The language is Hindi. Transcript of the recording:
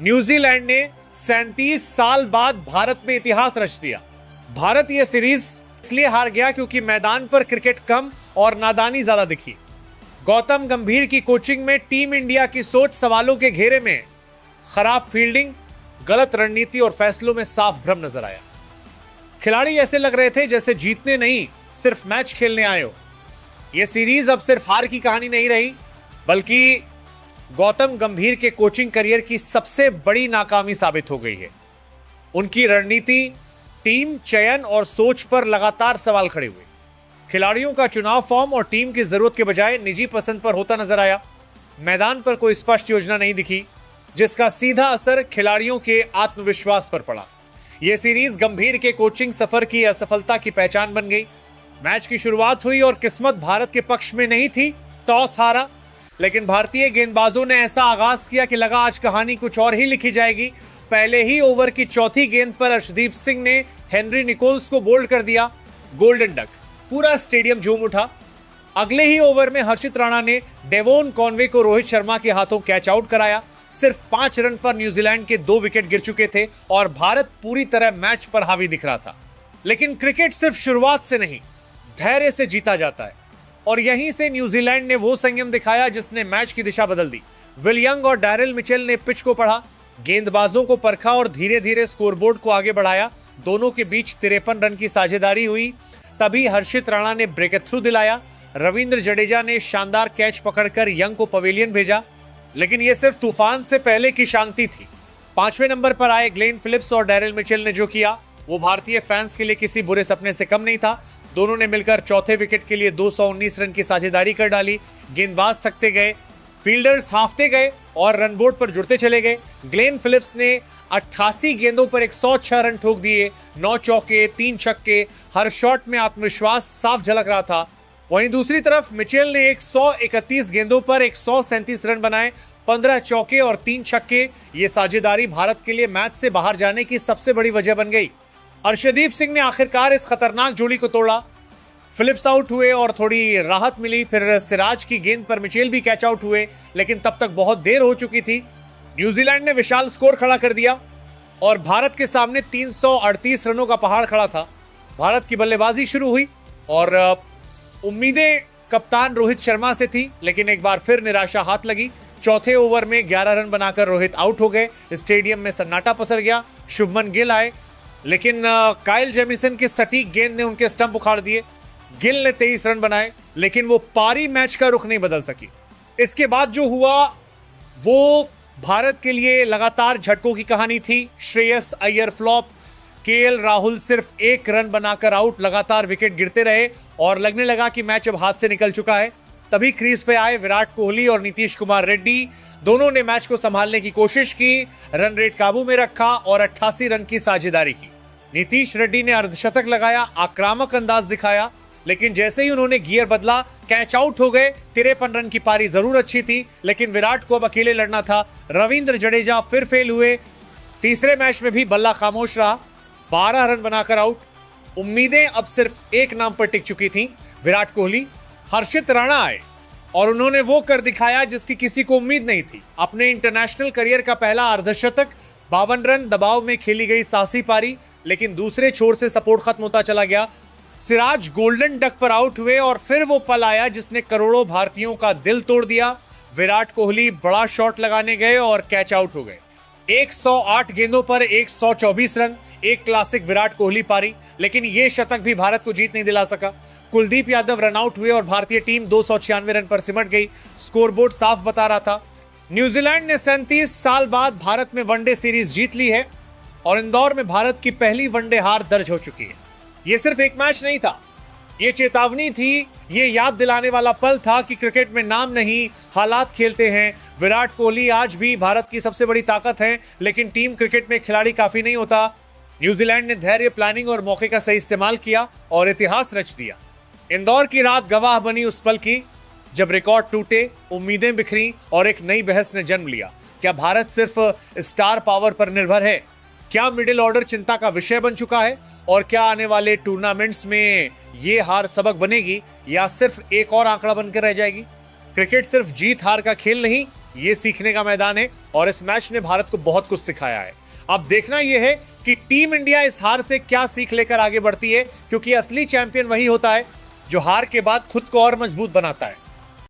न्यूजीलैंड ने 37 साल बाद भारत में इतिहास रच दिया। भारत यह सीरीज इसलिए हार गया क्योंकि मैदान पर क्रिकेट कम और नादानी ज्यादा दिखी। गौतम गंभीर की कोचिंग में टीम इंडिया की सोच सवालों के घेरे में, खराब फील्डिंग, गलत रणनीति और फैसलों में साफ भ्रम नजर आया। खिलाड़ी ऐसे लग रहे थे जैसे जीतने नहीं, सिर्फ मैच खेलने आए हो। यह सीरीज अब सिर्फ हार की कहानी नहीं रही, बल्कि गौतम गंभीर के कोचिंग करियर की सबसे बड़ी नाकामी साबित हो गई है। उनकी रणनीति, टीम चयन और सोच पर लगातार सवाल खड़े हुए। खिलाड़ियों का चुनाव फॉर्म और टीम की जरूरत के बजाय निजी पसंद पर होता नजर आया। मैदान पर कोई स्पष्ट योजना नहीं दिखी, जिसका सीधा असर खिलाड़ियों के आत्मविश्वास पर पड़ा। यह सीरीज गंभीर के कोचिंग सफर की असफलता की पहचान बन गई। मैच की शुरुआत हुई और किस्मत भारत के पक्ष में नहीं थी। टॉस हारा, लेकिन भारतीय गेंदबाजों ने ऐसा आगाज किया कि लगा आज कहानी कुछ और ही लिखी जाएगी। पहले ही ओवर की चौथी गेंद पर अर्शदीप सिंह ने हेनरी निकोल्स को बोल्ड कर दिया। गोल्डन डक, पूरा स्टेडियम झूम उठा। अगले ही ओवर में हर्षित राणा ने डेवोन कॉनवे को रोहित शर्मा के हाथों कैच आउट कराया। सिर्फ 5 रन पर न्यूजीलैंड के 2 विकेट गिर चुके थे और भारत पूरी तरह मैच पर हावी दिख रहा था। लेकिन क्रिकेट सिर्फ शुरुआत से नहीं, धैर्य से जीता जाता है, और यहीं से न्यूजीलैंड ने वो संयम दिखाया जिसने मैच की दिशा बदल दी। विल यंग और डैरिल मिचेल ने पिच को पढ़ा, गेंदबाजों को परखा और धीरे धीरे स्कोरबोर्ड को आगे बढ़ाया। दोनों के बीच 53 रन की साझेदारी हुई। तभी हर्षित राणा ने ब्रेक थ्रू दिलाया। रविंद्र जडेजा ने शानदार कैच पकड़कर यंग को पवेलियन भेजा। लेकिन यह सिर्फ तूफान से पहले की शांति थी। 5वें नंबर पर आए ग्लेन फिलिप्स और डैरिल मिचेल ने जो किया वो भारतीय फैंस के लिए किसी बुरे सपने से कम नहीं था। दोनों ने मिलकर चौथे विकेट के लिए 219 रन की साझेदारी कर डाली। गेंदबाज थकते गए, फील्डर्स हांफते गए और रन बोर्ड पर जुड़ते चले गए। ग्लेन फिलिप्स ने 88 गेंदों पर 106 रन ठोक दिए, 9 चौके, 3 छक्के। हर शॉट में आत्मविश्वास साफ झलक रहा था। वहीं दूसरी तरफ मिचेल ने 131 गेंदों पर 137 रन बनाए, 15 चौके और 3 छक्के। ये साझेदारी भारत के लिए मैच से बाहर जाने की सबसे बड़ी वजह बन गई। अर्शदीप सिंह ने आखिरकार इस खतरनाक जोड़ी को तोड़ा। फिलिप्स आउट हुए और थोड़ी राहत मिली। फिर सिराज की गेंद पर मिचेल भी कैच आउट हुए, लेकिन तब तक बहुत देर हो चुकी थी। न्यूजीलैंड ने विशाल स्कोर खड़ा कर दिया और भारत के सामने 338 रनों का पहाड़ खड़ा था। भारत की बल्लेबाजी शुरू हुई और उम्मीदें कप्तान रोहित शर्मा से थी, लेकिन एक बार फिर निराशा हाथ लगी। चौथे ओवर में 11 रन बनाकर रोहित आउट हो गए। स्टेडियम में सन्नाटा पसर गया। शुभमन गिल आए, लेकिन काइल जेमिसन की सटीक गेंद ने उनके स्टंप उखाड़ दिए। गिल ने 23 रन बनाए, लेकिन वो पारी मैच का रुख नहीं बदल सकी। इसके बाद जो हुआ वो भारत के लिए लगातार झटकों की कहानी थी। श्रेयस अय्यर फ्लॉप, केएल राहुल सिर्फ 1 रन बनाकर आउट। लगातार विकेट गिरते रहे और लगने लगा कि मैच अब हाथ से निकल चुका है। तभी क्रीज पे आए विराट कोहली और नीतीश कुमार रेड्डी। दोनों ने मैच को संभालने की कोशिश की, रन रेट काबू में रखा और 88 रन की साझेदारी की। नीतीश रेड्डी ने अर्धशतक लगाया, आक्रामक अंदाज दिखाया, लेकिन जैसे ही उन्होंने गियर बदला कैच आउट हो गए। 53 रन की पारी जरूर अच्छी थी, लेकिन विराट को अब अकेले लड़ना था। रविंद्र जडेजा फिर फेल हुए। तीसरे मैच में भी बल्ला खामोश रहा, 12 रन बनाकर आउट। उम्मीदें अब सिर्फ एक नाम पर टिक चुकी थीं, विराट कोहली। हर्षित राणा आए और उन्होंने वो कर दिखाया जिसकी किसी को उम्मीद नहीं थी। अपने इंटरनेशनल करियर का पहला अर्धशतक, 52 रन दबाव में खेली गई साहसी पारी, लेकिन दूसरे छोर से सपोर्ट खत्म होता चला गया। सिराज गोल्डन डक पर आउट हुए और फिर वो पल आया जिसने करोड़ों भारतीयों का दिल तोड़ दिया। विराट कोहली बड़ा शॉट लगाने गए और कैच आउट हो गए। 108 गेंदों पर 124 रन, एक क्लासिक विराट कोहली पारी, लेकिन यह शतक भी भारत को जीत नहीं दिला सका। कुलदीप यादव रन आउट हुए और भारतीय टीम 296 रन पर सिमट गई। स्कोरबोर्ड साफ बता रहा था। न्यूजीलैंड ने 37 साल बाद भारत में वनडे सीरीज जीत ली है और इंदौर में भारत की पहली वनडे हार दर्ज हो चुकी है। यह सिर्फ एक मैच नहीं था, ये चेतावनी थी, ये याद दिलाने वाला पल था कि क्रिकेट में नाम नहीं, हालात खेलते हैं। विराट कोहली आज भी भारत की सबसे बड़ी ताकत है, लेकिन टीम क्रिकेट में खिलाड़ी काफी नहीं होता। न्यूजीलैंड ने धैर्य, प्लानिंग और मौके का सही इस्तेमाल किया और इतिहास रच दिया। इंदौर की रात गवाह बनी उस पल की जब रिकॉर्ड टूटे, उम्मीदें बिखरी और एक नई बहस ने जन्म लिया। क्या भारत सिर्फ स्टार पावर पर निर्भर है? क्या मिडिल ऑर्डर चिंता का विषय बन चुका है? और क्या आने वाले टूर्नामेंट्स में ये हार सबक बनेगी या सिर्फ एक और आंकड़ा बनकर रह जाएगी? क्रिकेट सिर्फ जीत हार का खेल नहीं, ये सीखने का मैदान है और इस मैच ने भारत को बहुत कुछ सिखाया है। अब देखना यह है कि टीम इंडिया इस हार से क्या सीख लेकर आगे बढ़ती है, क्योंकि असली चैंपियन वही होता है जो हार के बाद खुद को और मजबूत बनाता है।